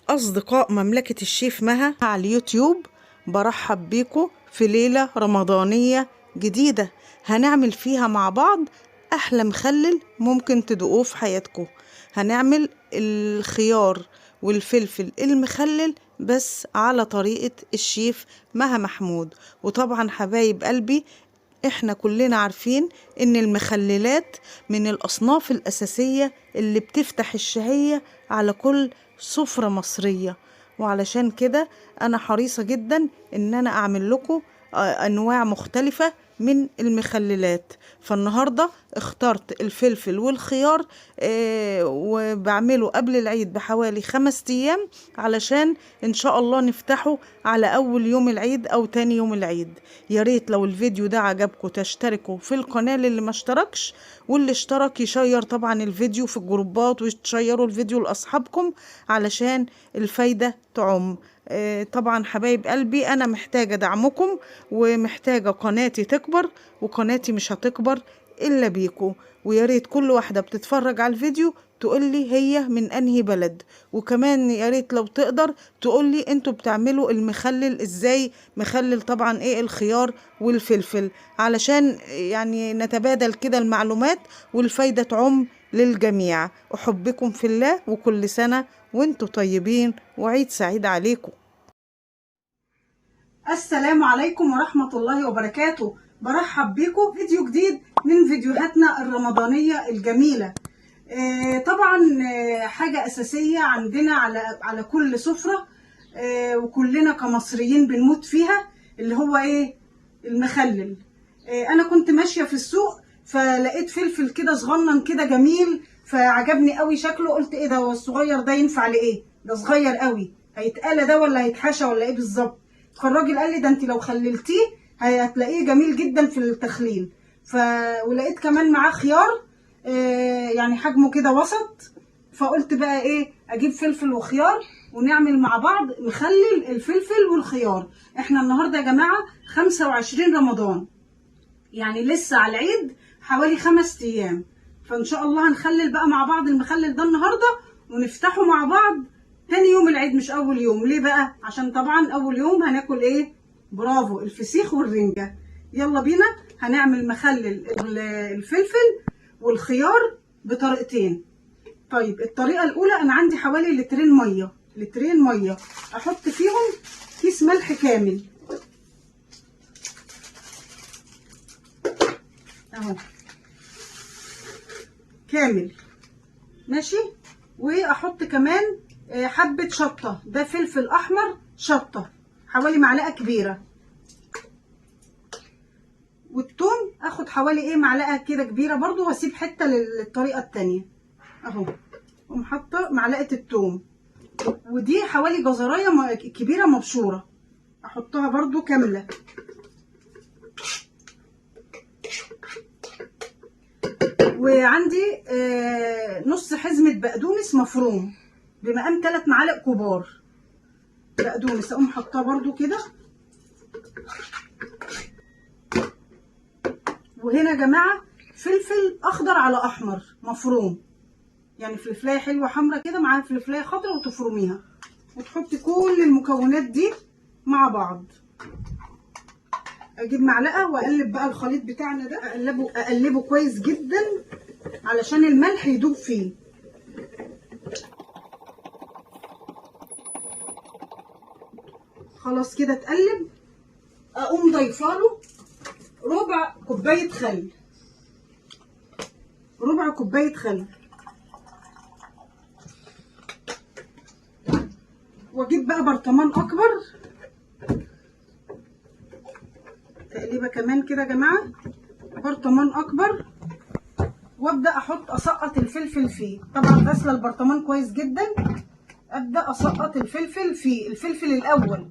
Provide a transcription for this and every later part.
أصدقاء مملكة الشيف مها على اليوتيوب، برحب بيكم في ليلة رمضانية جديدة هنعمل فيها مع بعض أحلى مخلل ممكن تدوقوه في حياتكم. هنعمل الخيار والفلفل المخلل بس على طريقة الشيف مها محمود. وطبعا حبايب قلبي، احنا كلنا عارفين ان المخللات من الاصناف الاساسية اللي بتفتح الشهية على كل سفرة مصرية، وعلشان كده انا حريصة جدا ان انا اعمل لكم انواع مختلفة من المخللات. فالنهاردة اخترت الفلفل والخيار وبعمله قبل العيد بحوالي 5 ايام علشان ان شاء الله نفتحه على اول يوم العيد او تاني يوم العيد. يا ريت لو الفيديو ده عجبكم تشتركوا في القناة اللي ما اشتركش، واللي اشترك يشير طبعا الفيديو في الجروبات وتشيروا الفيديو لاصحابكم علشان الفايدة تعم. طبعا حبايب قلبي، انا محتاجة دعمكم ومحتاجة قناتي تكبر، وقناتي مش هتكبر الا بيكم. ويا ريت كل واحدة بتتفرج على الفيديو تقولي هي من انهي بلد، وكمان يا ريت لو تقدر تقولي انتوا بتعملوا المخلل ازاي، مخلل طبعا ايه الخيار والفلفل، علشان يعني نتبادل كده المعلومات والفايدة تعم للجميع. احبكم في الله، وكل سنة وانتوا طيبين وعيد سعيد عليكم. السلام عليكم ورحمة الله وبركاته. برحب بكم فيديو جديد من فيديوهاتنا الرمضانية الجميلة. طبعا حاجة أساسية عندنا على كل سفرة، وكلنا كمصريين بنموت فيها، اللي هو ايه؟ المخلل. أنا كنت ماشية في السوق فلقيت فلفل كده صغنن كده جميل، فعجبني قوي شكله. قلت ايه ده، هو الصغير ده ينفع لإيه؟ ده صغير قوي، هيتقلى ده ولا هيتحشى ولا ايه بالظبط؟ فالراجل قال لي ده انت لو خللتيه هتلاقيه جميل جدا في التخليل. ولقيت كمان معاه خيار، يعني حجمه كده وسط. فقلت بقى ايه، اجيب فلفل وخيار ونعمل مع بعض مخلل الفلفل والخيار. احنا النهارده يا جماعه 25 رمضان، يعني لسه على العيد حوالي 5 ايام. فان شاء الله هنخلل بقى مع بعض المخلل ده النهارده ونفتحه مع بعض تاني يوم العيد مش اول يوم. ليه بقى؟ عشان طبعا اول يوم هناكل ايه؟ برافو، الفسيخ والرنجة. يلا بينا هنعمل مخلل الفلفل والخيار بطريقتين. طيب الطريقة الاولى، انا عندي حوالي لترين مية احط فيهم كيس ملح كامل اهو، كامل ماشي. واحط كمان حبة شطة، ده فلفل احمر شطة حوالي معلقة كبيرة. والثوم اخد حوالي ايه، معلقة كده كبيرة برضو، واسيب حتة للطريقة التانية اهو. اقوم حاطة معلقة الثوم، ودي حوالي جزراية كبيرة مبشورة احطها برضو كاملة. وعندي نص حزمة بقدونس مفروم بمقام 3 معالق كبار بقدونس، اقوم حطاه برضو كده. وهنا يا جماعه فلفل اخضر على احمر مفروم، يعني فلفلايه حلوه حمرا كده معاها فلفلايه خضرا وتفرميها، وتحطي كل المكونات دي مع بعض. اجيب معلقه واقلب بقى الخليط بتاعنا ده، اقلبه كويس جدا علشان الملح يدوب فيه. خلاص كده اتقلب. اقوم ضيفاله ربع كوبايه خل، واجيب بقى برطمان اكبر، تقليبه كمان كده يا جماعه، برطمان اكبر، وابدا اسقط الفلفل فيه. طبعا غسله البرطمان كويس جدا. ابدا اسقط الفلفل فيه، الفلفل الاول.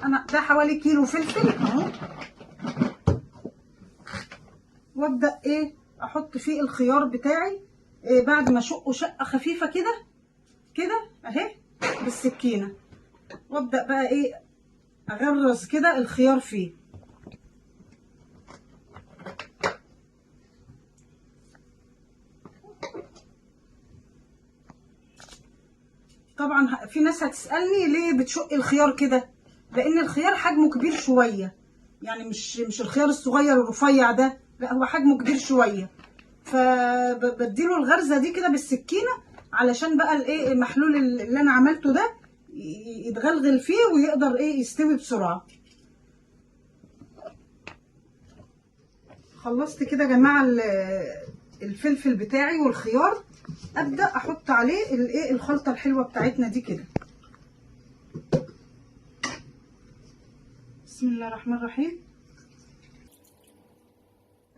انا ده حوالي كيلو فلفل اهو. وابدا ايه، احط فيه الخيار بتاعي بعد ما اشقه شقه خفيفه كده اهي بالسكينه. وابدا بقى ايه، اغرز كده الخيار فيه. طبعا في ناس هتسألني ليه بتشق الخيار كده، لان الخيار حجمه كبير شوية، يعني مش الخيار الصغير الرفيع ده، لا هو حجمه كبير شوية، فبديله الغرزة دي كده بالسكينة علشان بقى الايه المحلول اللي انا عملته ده يتغلغل فيه ويقدر ايه يستوي بسرعة. خلصت كده يا جماعة الفلفل بتاعي والخيار، ابدأ احط عليه الايه الخلطة الحلوة بتاعتنا دي كده. بسم الله الرحمن الرحيم.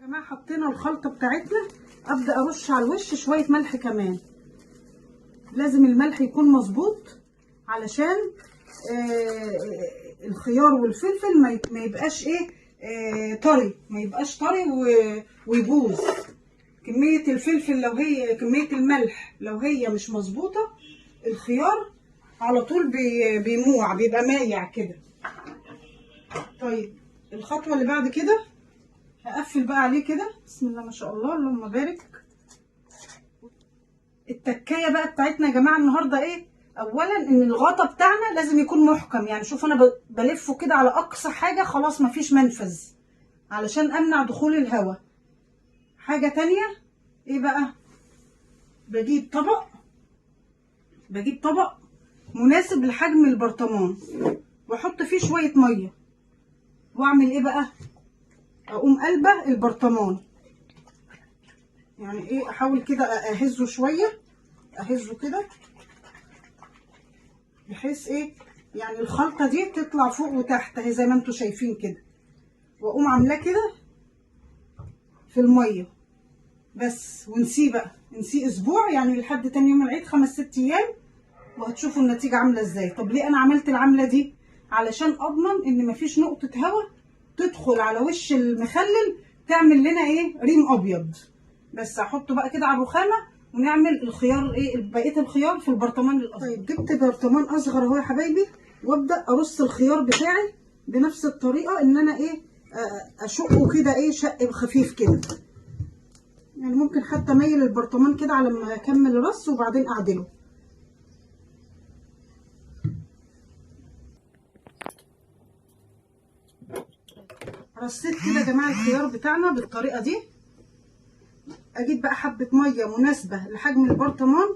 يا جماعة حطينا الخلطة بتاعتنا، ابدأ ارش على الوش شوية ملح كمان، لازم الملح يكون مظبوط علشان الخيار والفلفل ما يبقاش ايه طري، ما يبقاش طري ويبوظ. كمية الفلفل لو هي كمية الملح لو هي مش مظبوطة، الخيار على طول بيموع، بيبقى مايع كده. طيب الخطوة اللي بعد كده هقفل بقى عليه كده. بسم الله ما شاء الله اللهم بارك. التكايه بقى بتاعتنا يا جماعه النهارده ايه؟ اولا ان الغطا بتاعنا لازم يكون محكم، يعني شوف انا بلفه كده على اقصى حاجه، خلاص مفيش منفذ علشان امنع دخول الهواء. حاجه تانية ايه بقى؟ بجيب طبق مناسب لحجم البرطمان واحط فيه شويه ميه، واعمل ايه بقى؟ اقوم قلبه البرطمان، يعني ايه احاول كده اهزه شويه، اهزه كده بحيث ايه يعني الخلطه دي تطلع فوق وتحت اهي زي ما انتم شايفين كده، واقوم عاملاه كده في الميه بس، ونسيه بقى، نسيه اسبوع يعني لحد تاني يوم العيد 5-6 ايام، وهتشوفوا النتيجه عامله ازاي. طب ليه انا عملت العمله دي؟ علشان اضمن ان مفيش نقطه هواء تدخل على وش المخلل تعمل لنا ايه ريم ابيض. بس احطه بقى كده على الرخامه ونعمل الخيار ايه بقيه الخيار في البرطمان الاصغر. طيب جبت برطمان اصغر اهو يا حبايبي، وابدا ارص الخيار بتاعي بنفس الطريقه ان انا ايه اشقه كده ايه شق خفيف كده، يعني ممكن حتى اميل البرطمان كده على ما اكمل رص وبعدين اعدله. رصيت كده يا جماعه الخيار بتاعنا بالطريقه دي. اجيب بقى حبه ميه مناسبه لحجم البرطمان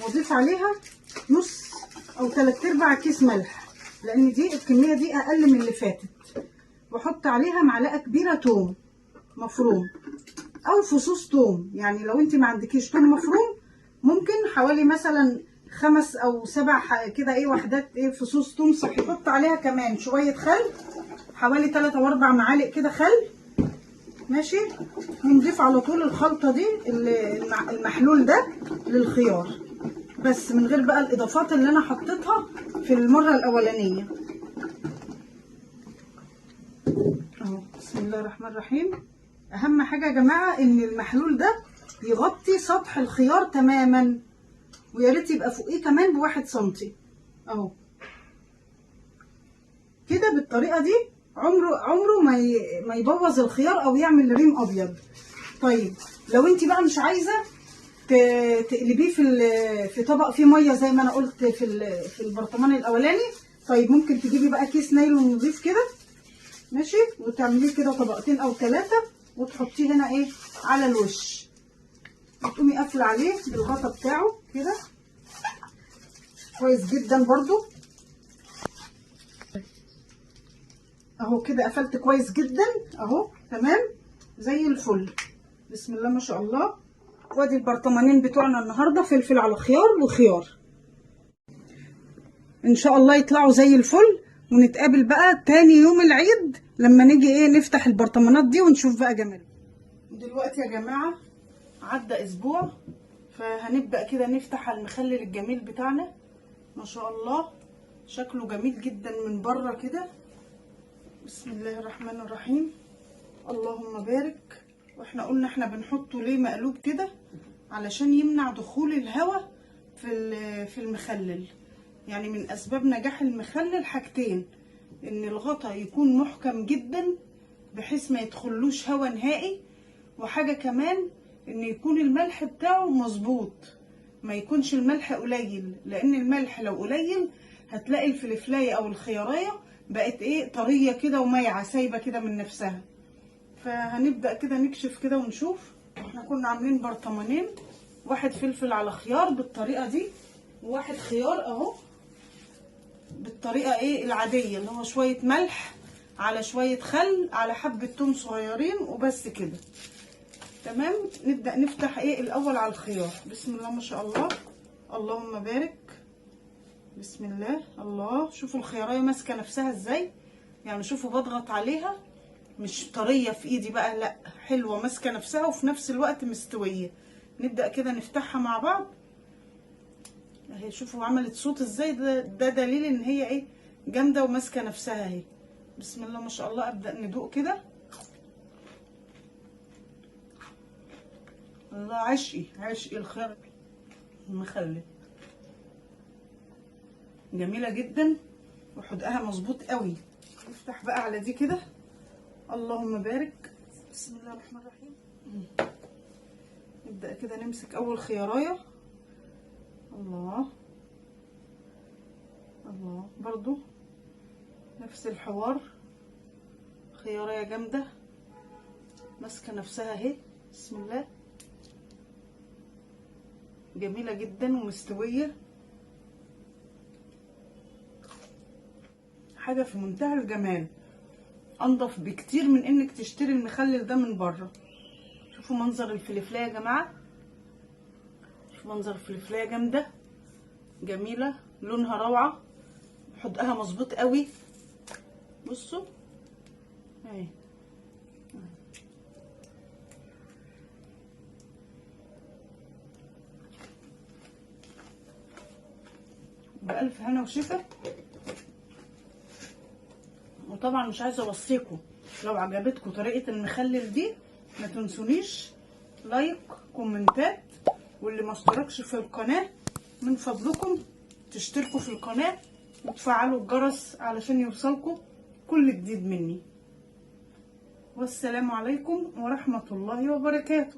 واضيف عليها نص او 3/4 كيس ملح، لان دي الكميه دي اقل من اللي فاتت، واحط عليها معلقه كبيره توم مفروم او فصوص توم، يعني لو انت ما عندكيش توم مفروم ممكن حوالي مثلا 5 أو 7 كده ايه وحدات ايه فصوص توم صحيح. احط عليها كمان شويه خل، حوالي 3 أو 4 معالق كده خل ماشي، ونضيف على طول الخلطه دي المحلول ده للخيار، بس من غير بقى الاضافات اللي انا حطيتها في المره الاولانيه اهو. بسم الله الرحمن الرحيم. اهم حاجه يا جماعه ان المحلول ده يغطي سطح الخيار تماما، ويا ريت يبقى فوقيه كمان ب1 سنتي اهو كده. بالطريقه دي عمره ما يبوظ الخيار او يعمل ريم ابيض. طيب لو انت بقى مش عايزه تقلبيه في طبق فيه ميه زي ما انا قلت في البرطمان الاولاني، طيب ممكن تجيبي بقى كيس نايلون نضيف كده ماشي، وتعمليه كده طبقتين او 3 وتحطيه هنا ايه على الوش، وتقومي قافله عليه بالغطا بتاعه كده كويس جدا برضو اهو كده. قفلت كويس جدا اهو تمام زي الفل. بسم الله ما شاء الله. وادي البرطمانين بتوعنا النهارده، فلفل على خيار وخيار، ان شاء الله يطلعوا زي الفل. ونتقابل بقى تاني يوم العيد لما نيجي ايه نفتح البرطمانات دي ونشوف بقى جمالها. دلوقتي يا جماعه عدى اسبوع، فهنبدا كده نفتح المخلل الجميل بتاعنا. ما شاء الله شكله جميل جدا من بره كده. بسم الله الرحمن الرحيم. اللهم بارك. واحنا قلنا احنا بنحطه ليه مقلوب كده علشان يمنع دخول الهواء في المخلل. يعني من اسباب نجاح المخلل حاجتين، ان الغطا يكون محكم جدا بحيث ما يدخلوش هواء نهائي، وحاجة كمان ان يكون الملح بتاعه مظبوط ما يكونش الملح قليل، لان الملح لو قليل هتلاقي الفلفلايه او الخياريه بقت ايه طريه كده وميعه سايبه كده من نفسها. فهنبدا كده نكشف كده ونشوف. احنا كنا عاملين برطمانين، واحد فلفل على خيار بالطريقه دي، وواحد خيار اهو بالطريقه ايه العاديه، اللي هو شويه ملح على شويه خل على حبه توم صغيرين وبس كده. تمام. نبدا نفتح ايه الاول على الخيار. بسم الله ما شاء الله، اللهم بارك. بسم الله. الله، شوفوا الخيارية ماسكه نفسها ازاي، يعني شوفوا بضغط عليها مش طريه في ايدي بقى، لا حلوه ماسكه نفسها وفي نفس الوقت مستويه. نبدا كده نفتحها مع بعض اهي. شوفوا عملت صوت ازاي، ده دليل ان هي ايه جامده وماسكه نفسها اهي. بسم الله ما شاء الله. ابدا ندوق كده. الله، عشقي عشقي الخيار المخلل، جميله جدا وحدقها مظبوط قوي. نفتح بقى على دي كده. اللهم بارك. بسم الله الرحمن الرحيم. نبدا كده نمسك اول خيارايه. الله الله، برضو نفس الحوار، خيارية جامدة ماسكة نفسها اهي. بسم الله، جميلة جدا ومستوية، حاجة في منتهى الجمال، انضف بكتير من انك تشتري المخلل ده من بره. شوفوا منظر الفلفلاية يا جماعة، شوفوا منظر الفلفلاية جامدة جميلة، لونها روعة، حدقها مظبوط قوي. بصوا اهي، بألف هنا وشفا. وطبعا مش عايزه اوصيكم، لو عجبتكم طريقه المخلل دي ما تنسونيش لايك كومنتات، واللي ما اشتركش في القناه من فضلكم تشتركوا في القناه وتفعلوا الجرس علشان يوصلكم كل جديد مني. والسلام عليكم ورحمه الله وبركاته.